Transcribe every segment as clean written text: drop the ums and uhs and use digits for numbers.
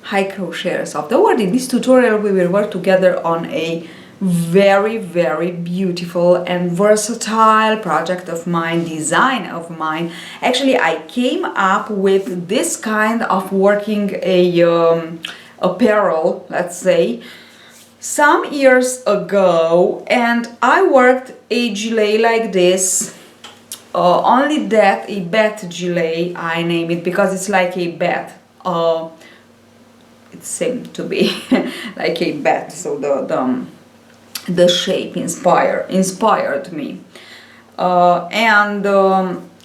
Hi crocheters of the world. In this tutorial we will work together on a very beautiful and versatile project of mine, design of mine. Actually, I came up with this kind of working apparel, let's say, some years ago, and I worked a gilet like this. Only that, a bat gilet, I name it because it's like a bat. It seemed to be like a bat, so the shape inspired me, and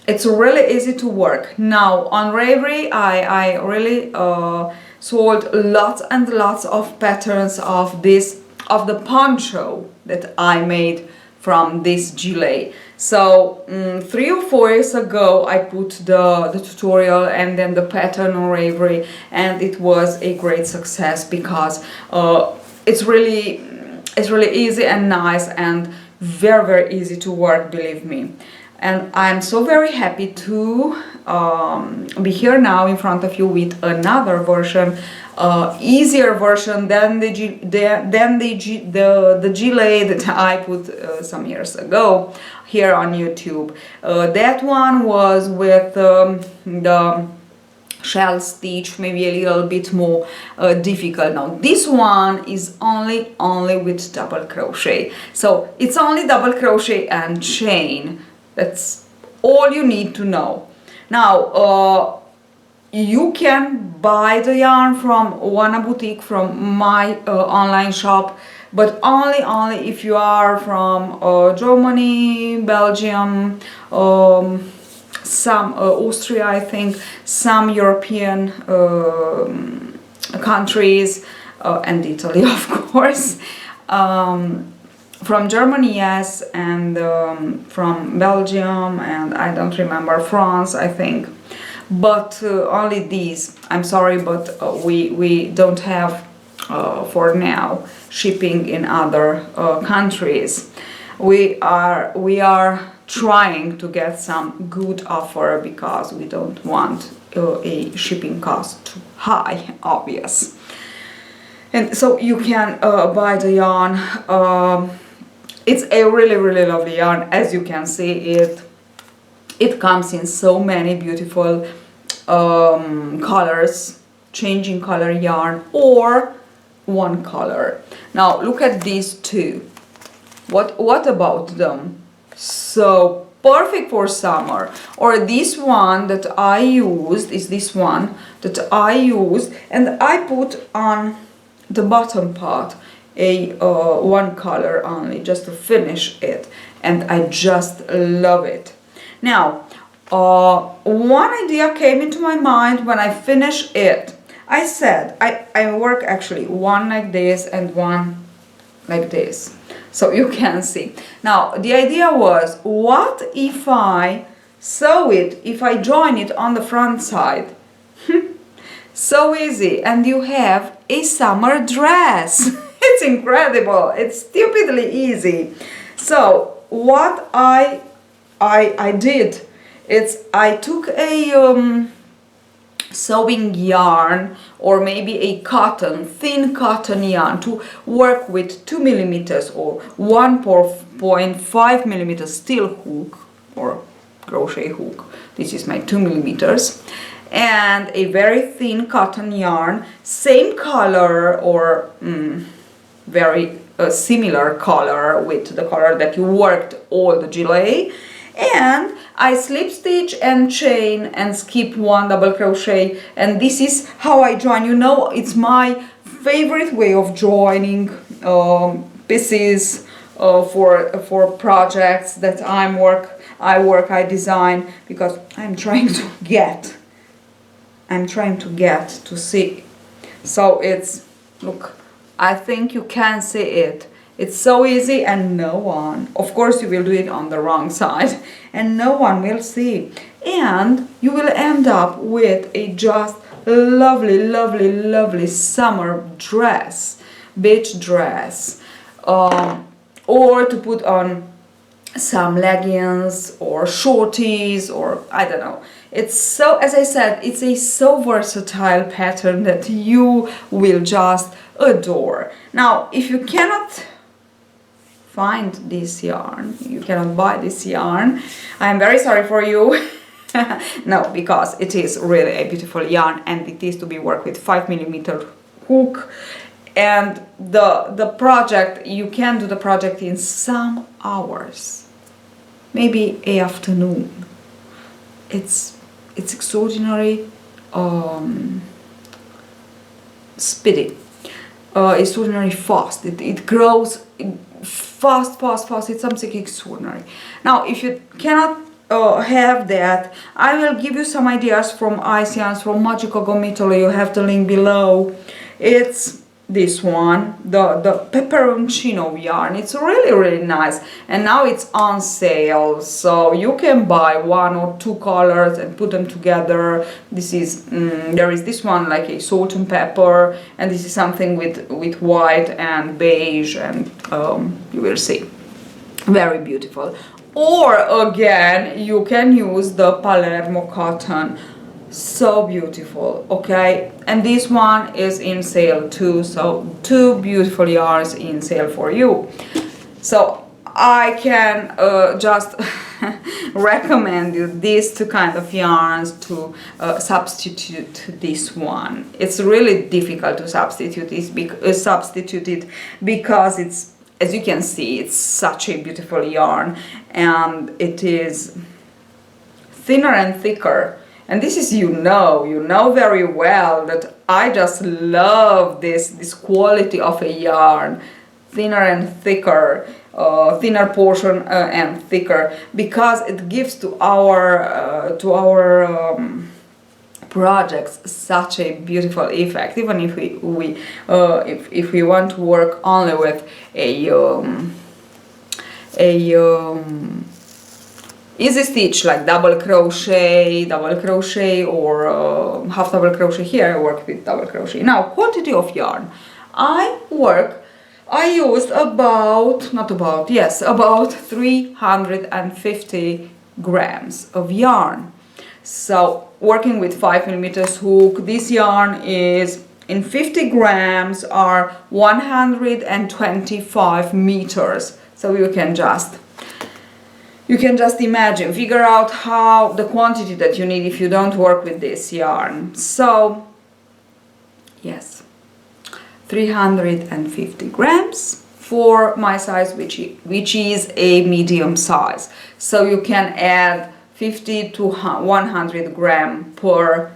it's really easy to work. Now on Raverly I really sold lots and lots of patterns of the poncho that I made from this gilet. So 3 or 4 years ago I put the tutorial and then the pattern on Raverly, and it was a great success because it's really easy and nice and very easy to work, believe me. And I'm so very happy to be here now in front of you with another version, easier version than the gilet that I put some years ago here on YouTube. That one was with the shell stitch, maybe a little bit more difficult. Now this one is only with double crochet, so it's only double crochet and chain. That's all you need to know. Now you can buy the yarn from Oana boutique, from my online shop, but only if you are from Germany, Belgium, some Austria, I think, some European countries, and Italy, of course. From Germany, yes, and from Belgium, and I don't remember, France, I think. But only these. I'm sorry, but we don't have for now shipping in other countries. We are trying to get some good offer because we don't want a shipping cost too high, obvious. And so you can buy the yarn. It's a really lovely yarn. As you can see, it comes in so many beautiful colors, changing color yarn, or one color. Now look at these two. What about them? So perfect for summer. Or this one that I used is this one that I used, and I put on the bottom part a one color only, just to finish it, and I just love it. Now one idea came into my mind when I finished it. I said I work actually one like this and one like this, so you can see. Now the idea was, what if I sew it, if I join it on the front side? So easy, and you have a summer dress. It's incredible, it's stupidly easy. So what I did, it's I took a sewing yarn, or maybe a thin cotton yarn, to work with 2 millimeters or 1.5 millimeters steel hook or crochet hook. This is my 2 millimeters, and a very thin cotton yarn, same color or very similar color with the color that you worked all the gilet, and I slip stitch and chain and skip one double crochet, and this is how I join. You know, it's my favorite way of joining pieces for projects that I design, because I'm trying to get to see. So it's, look, I think you can see it. It's so easy, and no one, of course you will do it on the wrong side, and no one will see. And you will end up with a just lovely summer dress, beach dress, or to put on some leggings or shorties, or I don't know. It's so, as I said, it's a so versatile pattern that you will just adore. Now, if you cannot find this yarn, you cannot buy this yarn, I'm very sorry for you. No, because it is really a beautiful yarn, and it is to be worked with 5mm hook. And the project, you can do the project in some hours, maybe a afternoon. It's extraordinary speedy, extraordinary fast. It grows fast. It's something extraordinary. Now, if you cannot have that, I will give you some ideas from Ice Yarns, from Magical Gomitolo. You have the link below. It's this one, the peperoncino yarn. It's really nice, and now it's on sale, so you can buy 1 or 2 colors and put them together. This is there is this one like a salt and pepper, and this is something with white and beige, and you will see, very beautiful. Or again, you can use the Palermo cotton, so beautiful. Okay, and this one is in sale too, so 2 beautiful yarns in sale for you. So I can just recommend you these 2 kind of yarns to substitute this one. It's really difficult to substitute it because it's, as you can see, it's such a beautiful yarn, and it is thinner and thicker. And this is, you know very well that I just love this quality of a yarn, thinner and thicker, thinner portion and thicker, because it gives to our projects such a beautiful effect. Even if if we want to work only with easy stitch like double crochet, or half double crochet. Here I work with double crochet. Now, quantity of yarn. I used about 350 grams of yarn. So working with 5mm hook, this yarn is in 50 grams are 125 meters. So you can just imagine, figure out how the quantity that you need if you don't work with this yarn. So yes, 350 grams for my size, which is a medium size. So you can add 50 to 100 gram per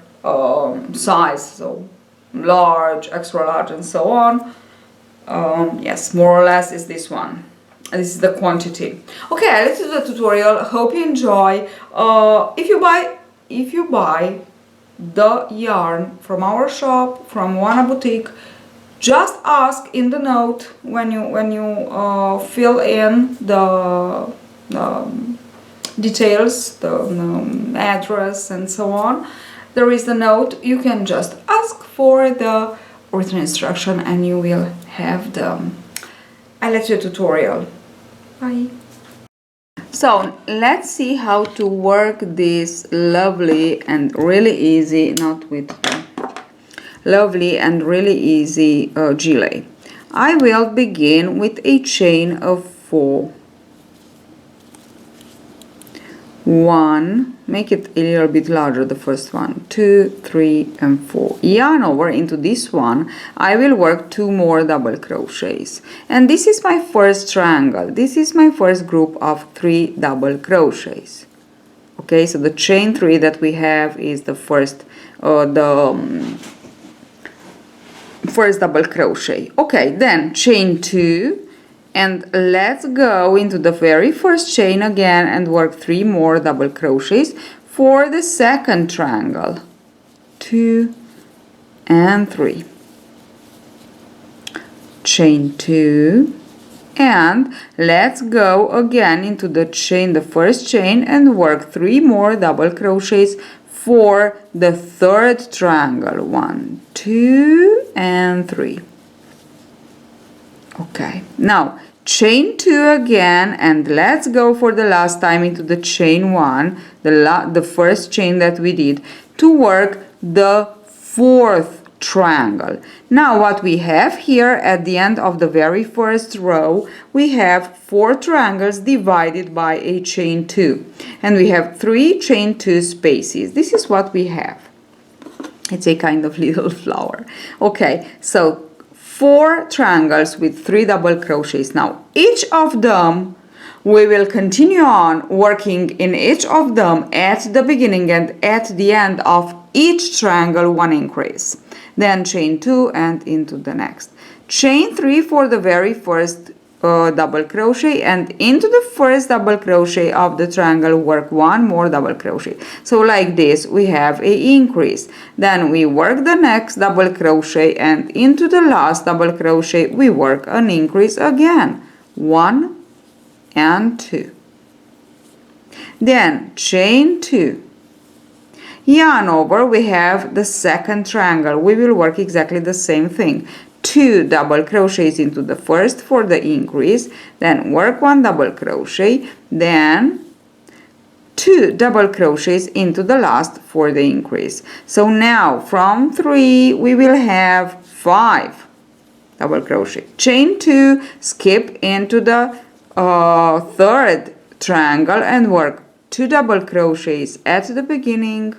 size, so large, extra large, and so on. Yes, more or less is this one. This is the quantity. Okay, let's do the tutorial. Hope you enjoy. If you buy the yarn from our shop, from Oana boutique, just ask in the note when you fill in the details, the address and so on. There is the note. You can just ask for the written instruction and you will have the electric tutorial. Bye. So let's see how to work this lovely and really easy, lovely and really easy gilet. I will begin with a chain of 4. 1, make it a little bit larger, the first one, 2, 3 and 4. Yarn over into this one. I will work 2 more double crochets, and this is my first triangle. This is my first group of 3 double crochets. Okay, so the chain 3 that we have is the first first double crochet. Okay, then chain 2, and let's go into the very first chain again and work 3 more double crochets for the second triangle. 2 and 3. Chain 2, and let's go again into the first chain and work 3 more double crochets for the third triangle. 1, 2 and 3. Okay, now chain 2 again, and let's go for the last time into the chain 1, the first chain that we did, to work the 4th triangle. Now what we have here at the end of the very first row, we have 4 triangles divided by a chain 2, and we have 3 chain 2 spaces. This is what we have. It's a kind of little flower. Okay, so 4 triangles with 3 double crochets. Now each of them, we will continue on working in each of them at the beginning and at the end of each triangle 1 increase. Then chain 2 and into the next. Chain 3 for the very first double crochet, and into the first double crochet of the triangle work 1 more double crochet. So like this we have a increase. Then we work the next double crochet, and into the last double crochet we work an increase again. 1 and 2. Then chain 2. Yarn over, we have the second triangle. We will work exactly the same thing. 2 double crochets into the first for the increase, then work 1 double crochet, then 2 double crochets into the last for the increase. So now from 3 we will have 5 double crochet. Chain 2, skip into the third triangle and work 2 double crochets at the beginning.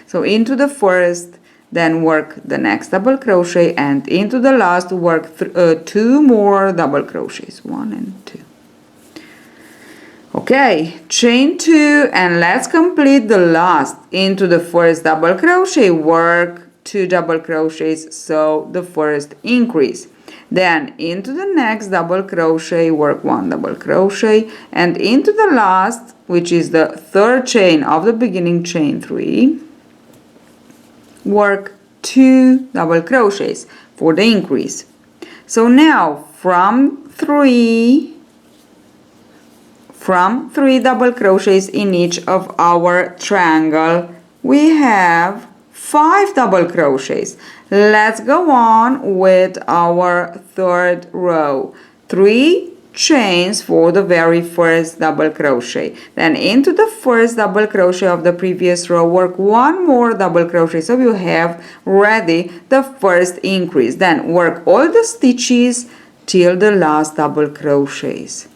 So into the first, then work the next double crochet, and into the last work 2 more double crochets, 1 and 2. Okay, chain 2, and let's complete the last. Into the first double crochet work 2 double crochets, so the first increase. Then into the next double crochet work 1 double crochet, and into the last, which is the third chain of the beginning, chain 3, work 2 double crochets for the increase. So now from 3 double crochets in each of our triangle, we have 5 double crochets. Let's go on with our third row. 3 chains for the very first double crochet. Then into the first double crochet of the previous row, work 1 more double crochet, so you have ready the first increase. Then work all the stitches till the last double crochets.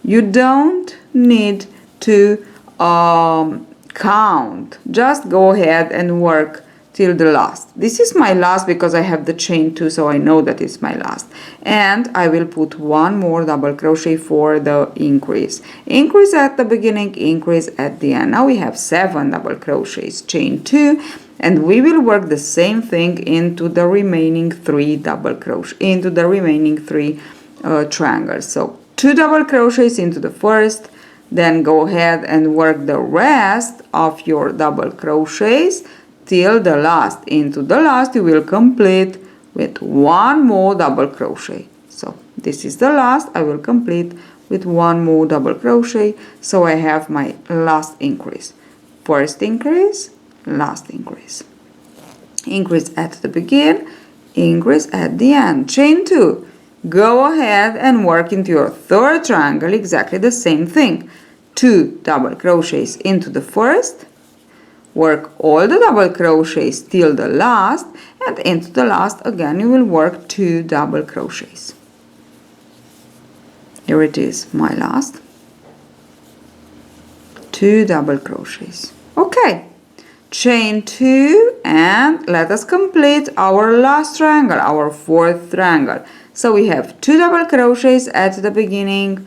You don't need to count, just go ahead and work till the last. This is my last because I have the chain 2, so I know that it's my last. And I will put 1 more double crochet for the increase. Increase at the beginning, increase at the end. Now we have 7 double crochets, chain 2, and we will work the same thing into the remaining 3 double crochet, into the remaining 3 triangles. So 2 double crochets into the first, then go ahead and work the rest of your double crochets till the last. Into the last you will complete with 1 more double crochet. So this is the last. I will complete with 1 more double crochet, so I have my last increase. First increase, last increase. Increase at the begin, increase at the end. Chain 2. Go ahead and work into your third triangle exactly the same thing. 2 double crochets into the first, work all the double crochets till the last, and into the last again you will work 2 double crochets. Here it is, my last. 2 double crochets. Okay, chain 2, and let us complete our last triangle, our fourth triangle. So we have 2 double crochets at the beginning,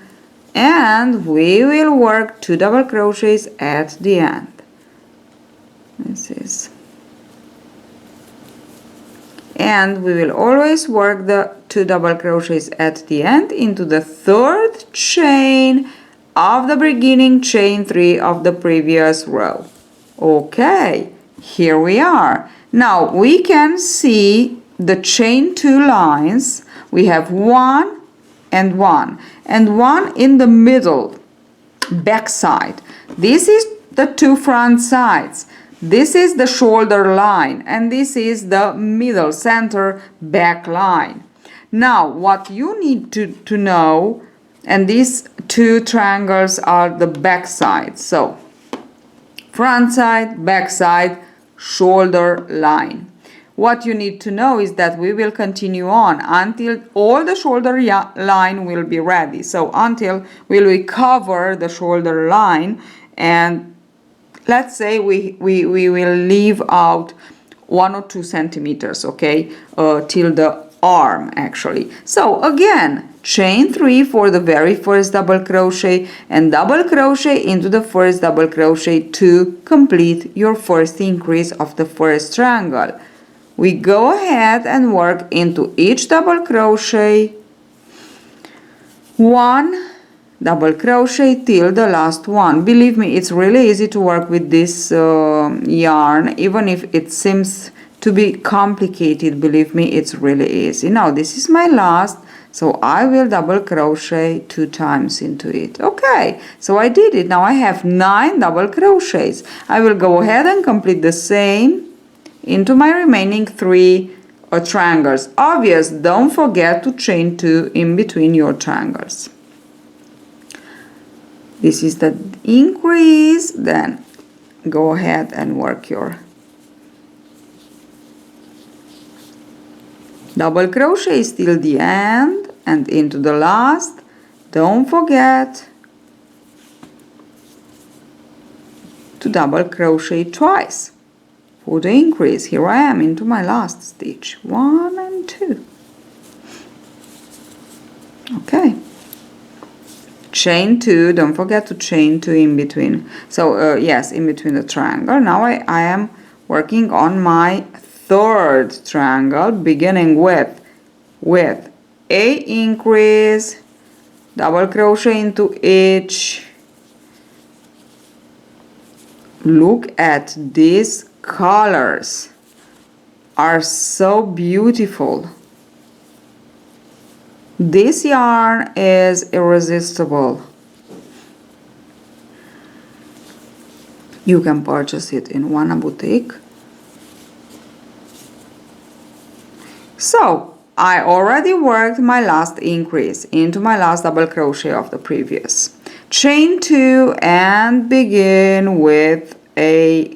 and we will work 2 double crochets at the end. This is, and we will always work the 2 double crochets at the end into the third chain of the beginning, chain 3 of the previous row. Okay, here we are. Now we can see the chain 2 lines. We have 1 and 1 and 1 in the middle back side. This is the 2 front sides. This is the shoulder line, and this is the middle center back line. Now what you need to know, and these two triangles are the back side, so front side, back side, shoulder line. What you need to know is that we will continue on until all the shoulder line will be ready. So until we cover the shoulder line, and let's say we will leave out 1 or 2 centimeters, okay, till the arm actually. So again, chain 3 for the very first double crochet and double crochet into the first double crochet to complete your first increase of the first triangle. We go ahead and work into each double crochet 1 double crochet till the last one. Believe me, it's really easy to work with this yarn, even if it seems to be complicated. Believe me, it's really easy. Now this is my last, so I will double crochet 2 times into it. Okay, so I did it. Now I have 9 double crochets. I will go ahead and complete the same into my remaining 3 triangles. Obvious, don't forget to chain 2 in between your triangles. This is the increase, then go ahead and work your double crochet till the end and into the last. Don't forget to double crochet twice for the increase. Here I am into my last stitch, 1 and 2. Okay, chain 2, don't forget to chain 2 in between. So yes, in between the triangle. Now I am working on my third triangle, beginning with a increase, double crochet into each. Look at these colors, are so beautiful. This yarn is irresistible. You can purchase it in Oana boutique. So I already worked my last increase into my last double crochet of the previous. Chain 2 and begin with a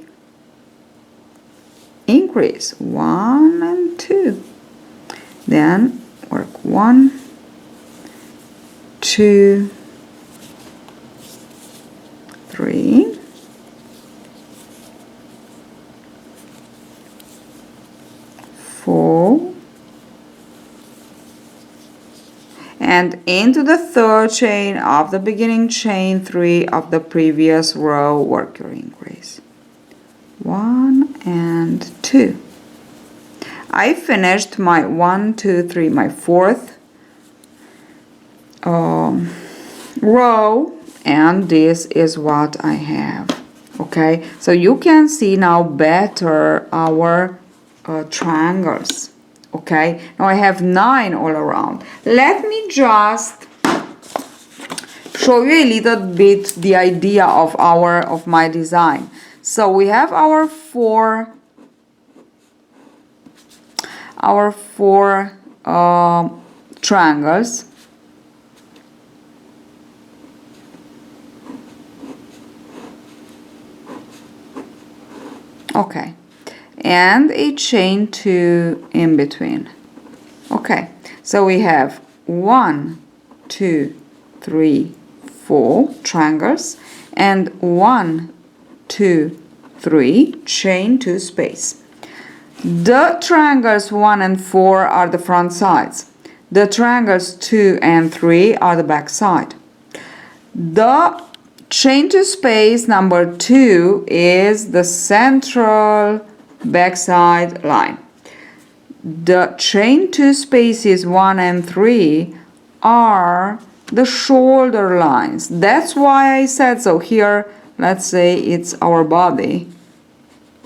increase, 1 and 2. Then work 1, 2, 3, 4, and into the third chain of the beginning chain 3 of the previous row, work your increase, 1 and 2. I finished my 1, 2, 3, my fourth row, and this is what I have. Okay, so you can see now better our triangles. Okay, now I have 9 all around. Let me just show you a little bit the idea of my design. So we have our four triangles. Okay, and a chain 2 in between. Okay, so we have 1, 2, 3, 4 triangles and 1, 2, 3 chain 2 space. The triangles 1 and 4 are the front sides. The triangles 2 and 3 are the back side. The chain 2 space number 2 is the central backside line. The chain 2 spaces 1 and 3 are the shoulder lines. That's why I said so. Here, let's say it's our body.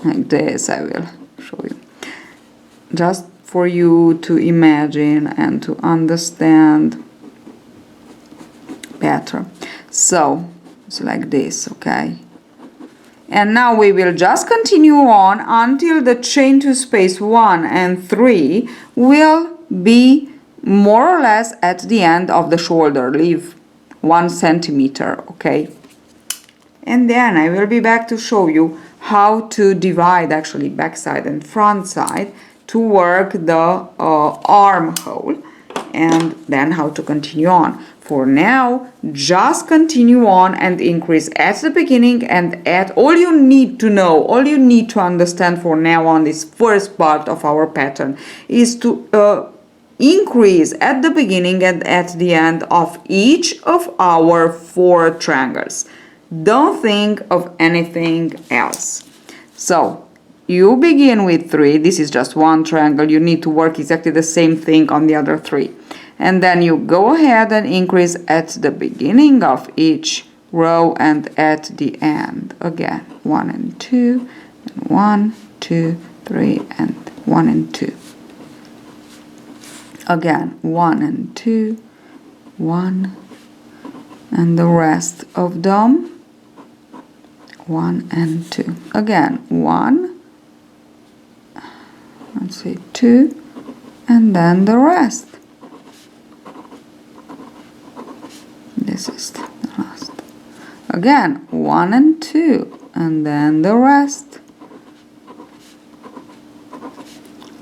Like this, I will show you. Just for you to imagine and to understand better. So, it's like this, okay? And now we will just continue on until the chain 2 space 1 and 3 will be more or less at the end of the shoulder. Leave 1 centimeter, okay? And then I will be back to show you how to divide actually back side and front side to work the armhole, and then how to continue on. For now, just continue on and increase at the beginning and at all you need to know, all you need to understand for now on this first part of our pattern is to increase at the beginning and at the end of each of our 4 triangles. Don't think of anything else. So you begin with 3. This is just 1 triangle. You need to work exactly the same thing on the other 3. And then you go ahead and increase at the beginning of each row and at the end. Again, 1 and 2, and 1, 2, 3, and 1 and 2. Again, 1 and 2, 1, and the rest of them, 1 and 2. Again, 1, let's say 2, and then the rest. This is the last. Again, 1 and 2, and then the rest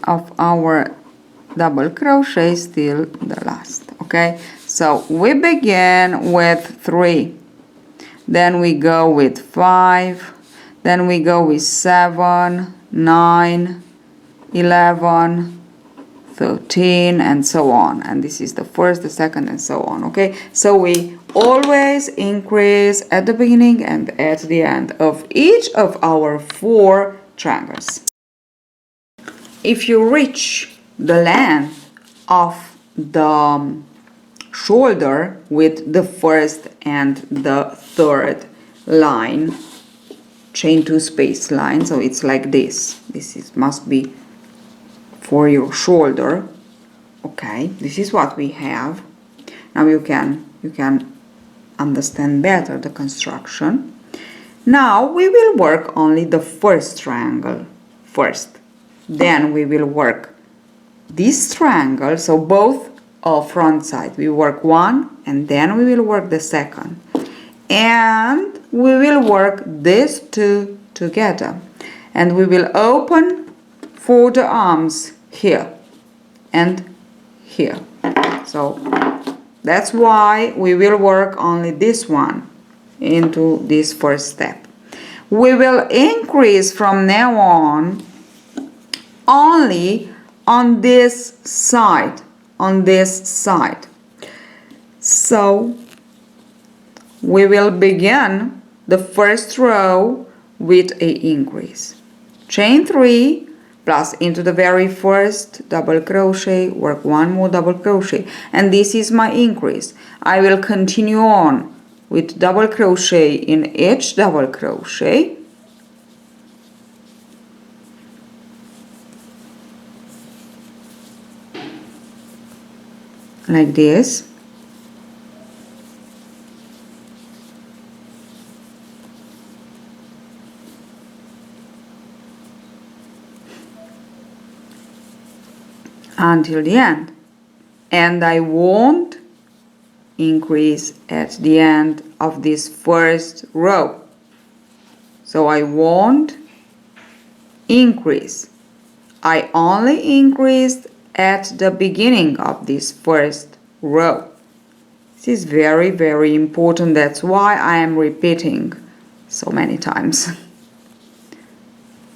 of our double crochet till the last. Okay, so we begin with 3, then we go with 5, then we go with 7, 9, 11, 13, and so on. And this is the first, the second, and so on. Okay, so we always increase at the beginning and at the end of each of our 4 triangles. If you reach the length of the shoulder with the first and the third line, chain 2 space line, so it's like this. Must be for your shoulder. Okay, this is what we have. Now you can understand better the construction. Now we will work only the first triangle first. Then we will work this triangle, so both front side. We work 1 and then we will work the second. And we will work these 2 together. And we will open for the arms here and here. So that's why we will work only this one into this first step. We will increase from now on only on this side, So we will begin the first row with a increase. Chain 3 plus into the very first double crochet, work 1 more double crochet, and this is my increase. I will continue on with double crochet in each double crochet, like this. Until the end, and I won't increase at the end of this first row, so I won't increase. I only increased at the beginning of this first row. This is very, very important. That's why I am repeating so many times.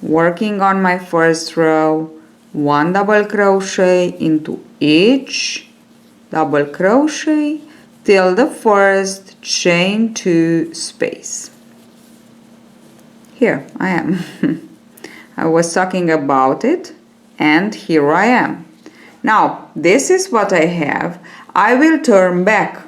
Working on my first row, 1 double crochet into each double crochet till the first chain 2 space. Here I am. I was talking about it, and here I am. Now this is what I have. I will turn back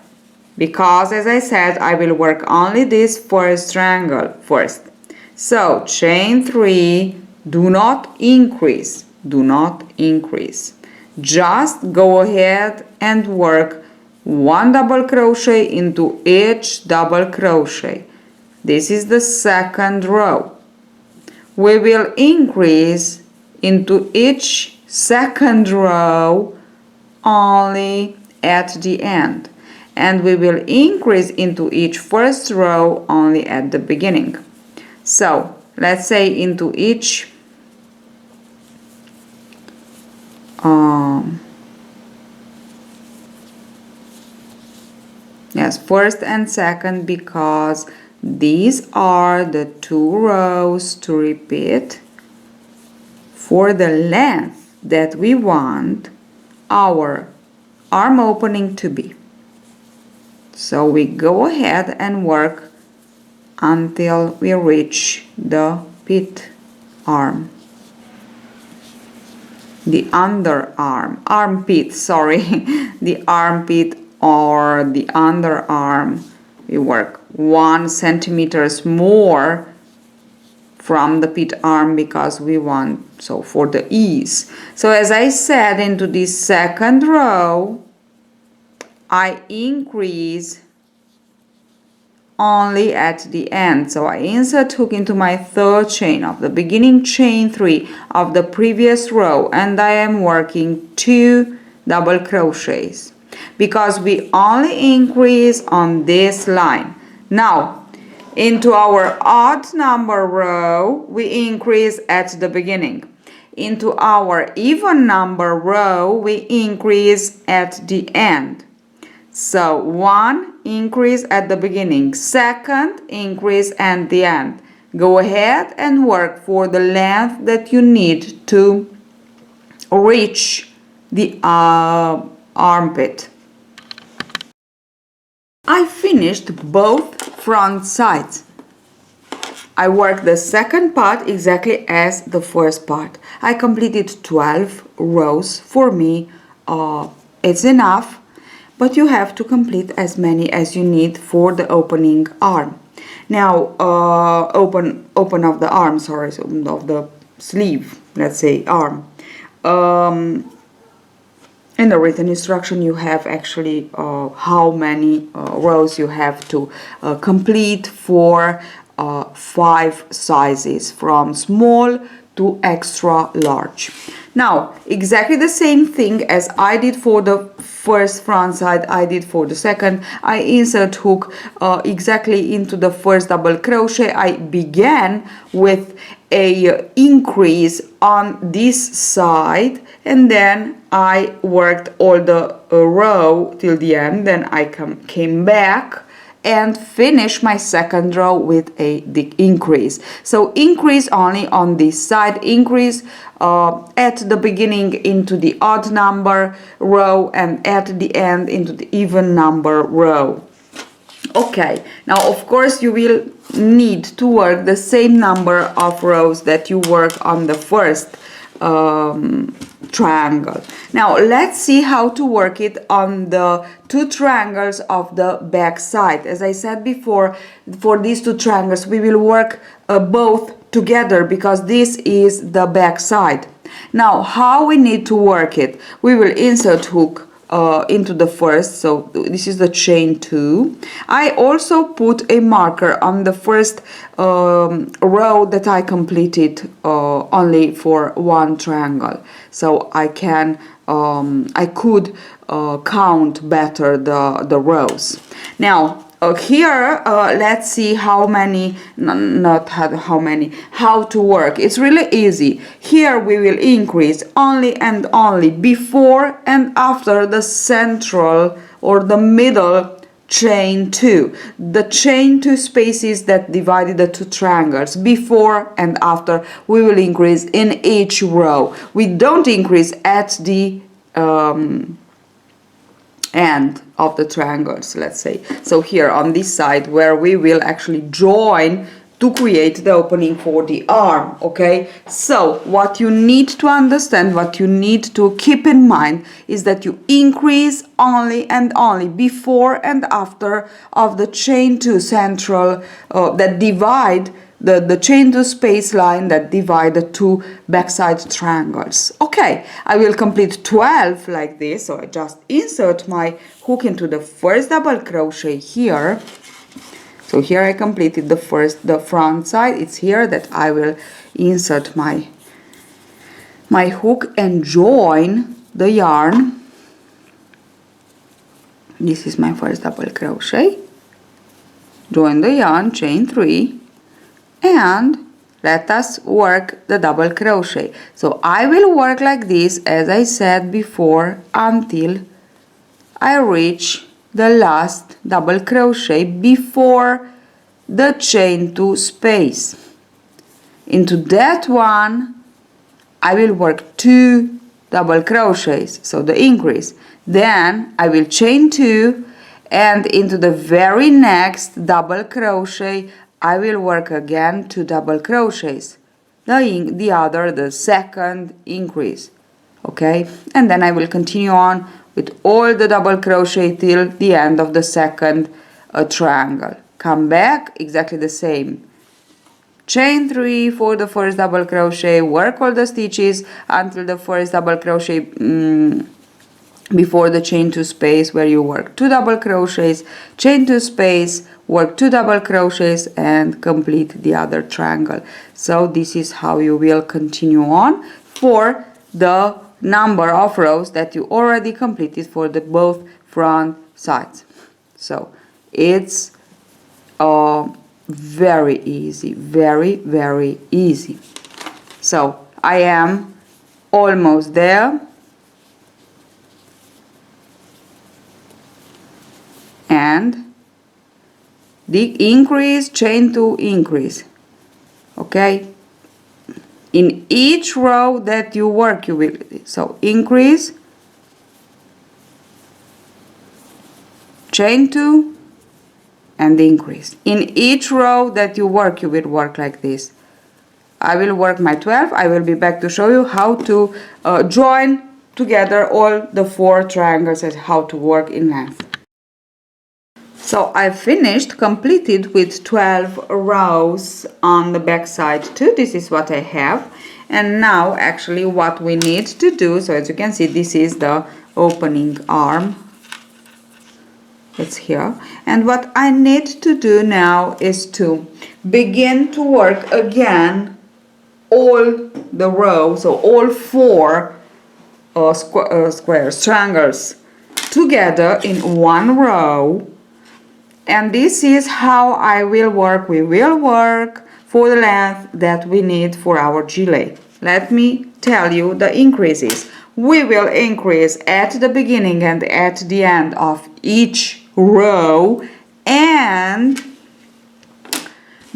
because, as I said, I will work only this first triangle first. So chain 3, do not increase. Do not increase. Just go ahead and work 1 double crochet into each double crochet. This is the second row. We will increase into each second row only at the end, and we will increase into each first row only at the beginning. So let's say into each yes, first and second, because these are the two rows to repeat for the length that we want our arm opening to be. So we go ahead and work until we reach the pit arm, the underarm, armpit, sorry, the armpit or the underarm. We work 1 centimeters more from the pit arm because we want, so for the ease. So as I said, into this second row I increase only at the end. So I insert hook into my third chain of the beginning chain 3 of the previous row, and I am working 2 double crochets because we only increase on this line. Now into our odd number row we increase at the beginning. Into our even number row we increase at the end. So 1 increase at the beginning, second increase at the end. Go ahead and work for the length that you need to reach the armpit. I finished both front sides. I worked the second part exactly as the first part. I completed 12 rows. For me, it's enough. But you have to complete as many as you need for the opening arm. Now, open of the arm, sorry, so of the sleeve, let's say arm. In the written instruction, you have actually how many rows you have to complete for 5 sizes, from small to extra large. Now, exactly the same thing as I did for the first front side, I did for the second. I insert hook exactly into the first double crochet. I began with a increase on this side, and then I worked all the row till the end. Then I came back and finish my second row with a increase. So increase only on this side, increase at the beginning into the odd number row and at the end into the even number row. Okay, now of course you will need to work the same number of rows that you work on the first triangle. Now let's see how to work it on the 2 triangles of the back side. As I said before, for these 2 triangles we will work both together because this is the back side. Now how we need to work it? We will insert hook into the first, so this is the chain 2. I also put a marker on the first row that I completed only for 1 triangle, so I could count better the rows. Now here let's see how to work. It's really easy. Here we will increase only and only before and after the central or the middle chain 2, the chain 2 spaces that divided the 2 triangles. Before and after we will increase in each row. We don't increase at the end of the triangles, let's say. So here on this side where we will actually join to create the opening for the arm. Okay, so what you need to understand, what you need to keep in mind is that you increase only and only before and after of the chain 2 central that divide the chain 2 space line that divide the 2 backside triangles. Okay, I will complete 12 like this. So I just insert my hook into the first double crochet here. So here I completed the front side. It's here that I will insert my hook and join the yarn This is my first double crochet. Join the yarn, chain 3, and let us work the double crochet. So I will work like this, as I said before, until I reach the last double crochet before the chain 2 space. Into that one I will work 2 double crochets, so the increase. Then I will chain 2, and into the very next double crochet I will work again 2 double crochets, the second increase. Okay, and then I will continue on with all the double crochet till the end of the second triangle. Come back, exactly the same. Chain 3 for the first double crochet, work all the stitches until the first double crochet before the chain 2 space, where you work 2 double crochets, chain 2 space, work 2 double crochets, and complete the other triangle. So this is how you will continue on for the number of rows that you already completed for the both front sides. So it's very easy, very easy. So I am almost there, and the increase, chain 2 increase. Okay, in each row that you work, you will, so increase, chain 2, and increase. In each row that you work, you will work like this. I will work my 12. I will be back to show you how to join together all the 4 triangles and how to work in length. So I finished, completed with 12 rows on the back side too. This is what I have. And now actually what we need to do, so as you can see, this is the opening arm. It's here. And what I need to do now is to begin to work again all the rows, so all 4 squares, triangles together in one row. And this is how I will work. We will work for the length that we need for our gilet. Let me tell you the increases. We will increase at the beginning and at the end of each row, and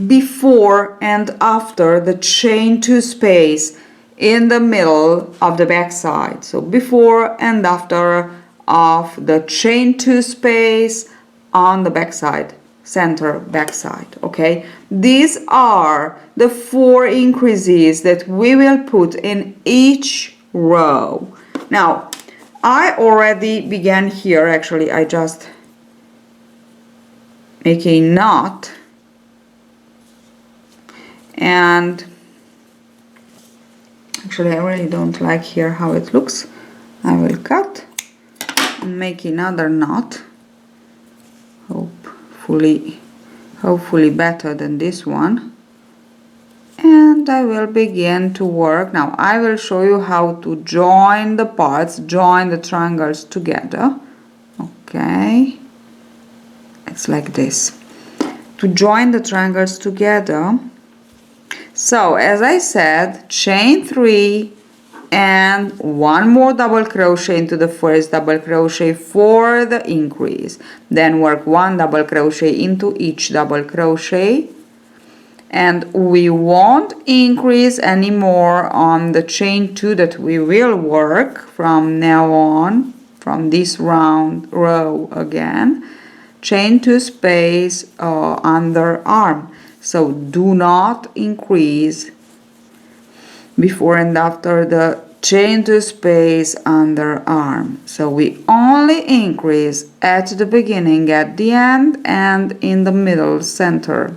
before and after the chain 2 space in the middle of the back side. So before and after of the chain 2 space on the back side, center back side. Okay, these are the 4 increases that we will put in each row. Now I already began here. Actually, I just make a knot, and actually I really don't like here how it looks. I will cut and make another knot, hopefully better than this one, and I will begin to work. Now I will show you how to join the parts, join the triangles together. Okay, it's like this. To join the triangles together, so as I said, chain 3 and 1 more double crochet into the first double crochet for the increase, then work 1 double crochet into each double crochet, and we won't increase anymore on the chain 2 that we will work from now on, from this round row again. Chain 2 space under arm. So do not increase before and after the chain 2 space under arm. So we only increase at the beginning, at the end, and in the middle center,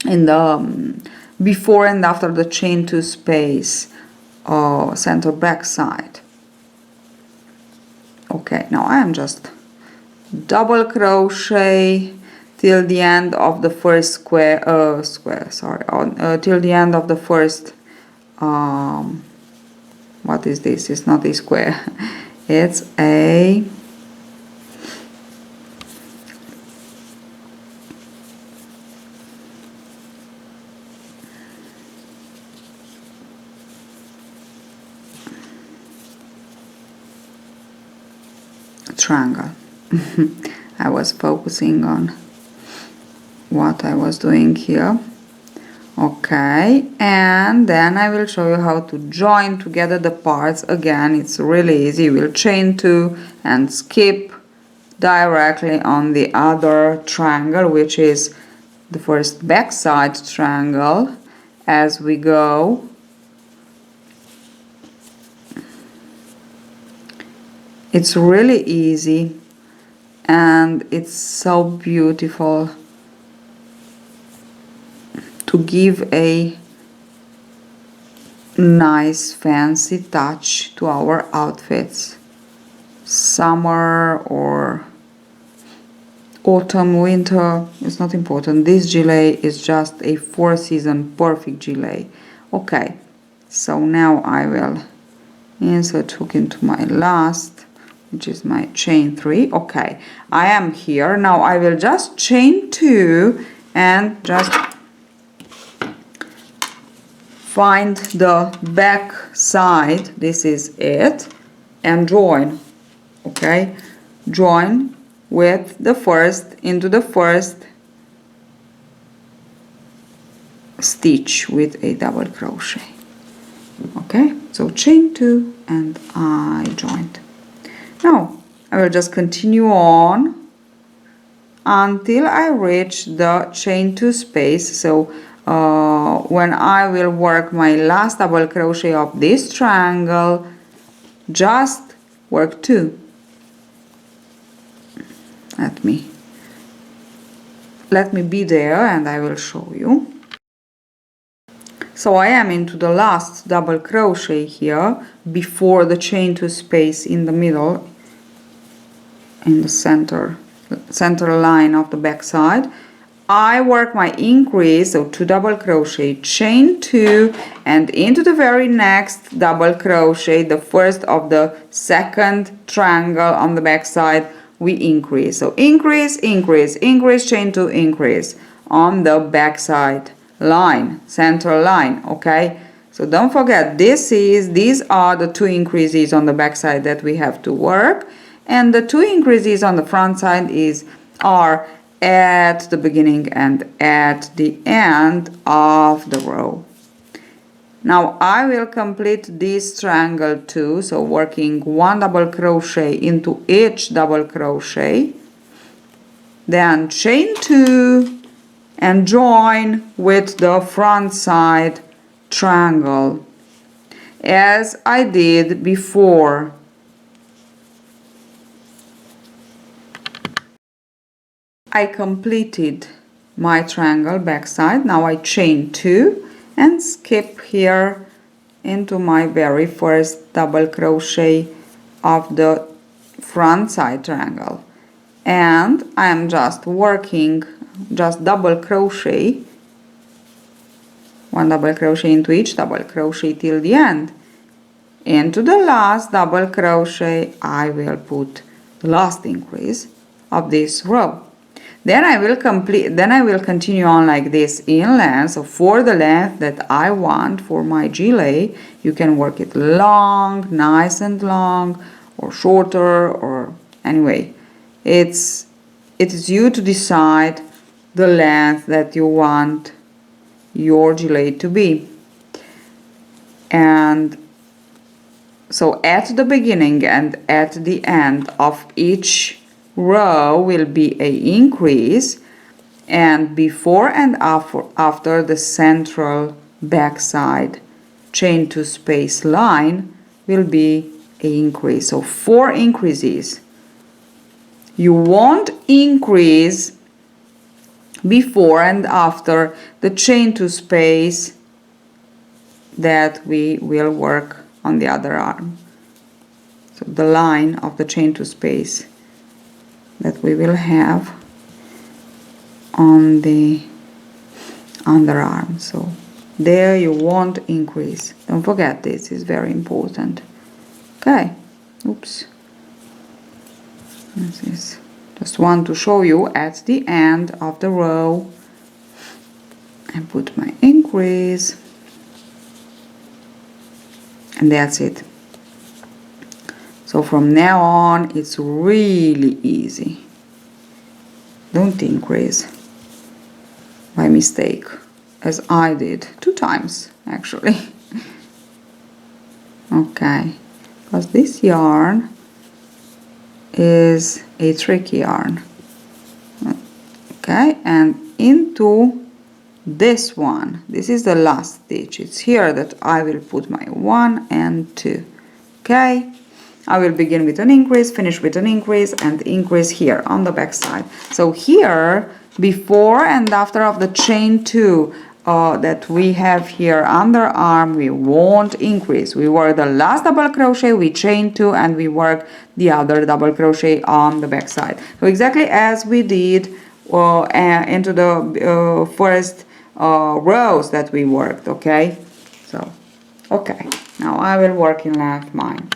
in the before and after the chain 2 space center back side. Okay, now I am just double crochet till the end of the first till the end of the first what is this? It's not a square. It's a triangle. I was focusing on what I was doing here. Okay, and then I will show you how to join together the parts. Again, it's really easy. You will chain 2 and skip directly on the other triangle, which is the first backside triangle. As we go, it's really easy and it's so beautiful to give a nice fancy touch to our outfits. Summer or autumn, winter, it's not important. This gilet is just a 4-season perfect gilet. Okay, so now I will insert hook into my last, which is my chain 3. Okay, I am here. Now I will just chain 2 and just find the back side, this is it, and join. Okay, join with the first into the first stitch with a double crochet. Okay, so chain 2 and I joined. Now I will just continue on until I reach the chain 2 space. So when I will work my last double crochet of this triangle, just work 2. Let me be there and I will show you. So I am into the last double crochet here before the chain 2 space in the middle, in the center line of the back side. I work my increase, so 2 double crochet, chain 2, and into the very next double crochet, the first of the second triangle on the back side, we increase. So increase, increase, increase, chain 2, increase on the back side line, center line. Okay, so don't forget, these are the 2 increases on the back side that we have to work, and the 2 increases on the front side are at the beginning and at the end of the row. Now I will complete this triangle too, so working 1 double crochet into each double crochet, then chain 2 and join with the front side triangle as I did before. I completed my triangle backside. Now I chain 2 and skip here into my very first double crochet of the front side triangle, and I am just working double crochet, 1 double crochet into each double crochet till the end. Into the last double crochet I will put the last increase of this row. Then I will continue on like this in length. So for the length that I want for my gilet, you can work it long, nice and long, or shorter, or anyway, it is you to decide the length that you want your gilet to be. And so at the beginning and at the end of each row will be a increase, and before and after the central backside chain 2 space line will be a increase. So 4 increases. You won't increase before and after the chain 2 space that we will work on the other arm. So the line of the chain 2 space that we will have on the underarm. So there you won't increase. Don't forget, this is very important. Okay, oops. This is just want to show you at the end of the row. I put my increase, and that's it. So from now on it's really easy. Don't increase by mistake, as I did 2 times actually. Okay, because this yarn is a tricky yarn. Okay, and into this one, this is the last stitch. It's here that I will put my 1 and 2. Okay, I will begin with an increase, finish with an increase, and increase here on the back side. So here, before and after of the chain 2 that we have here underarm, we won't increase. We work the last double crochet, we chain 2, and we work the other double crochet on the back side. So exactly as we did into the first rows that we worked. Okay, so okay, now I will work in left mine.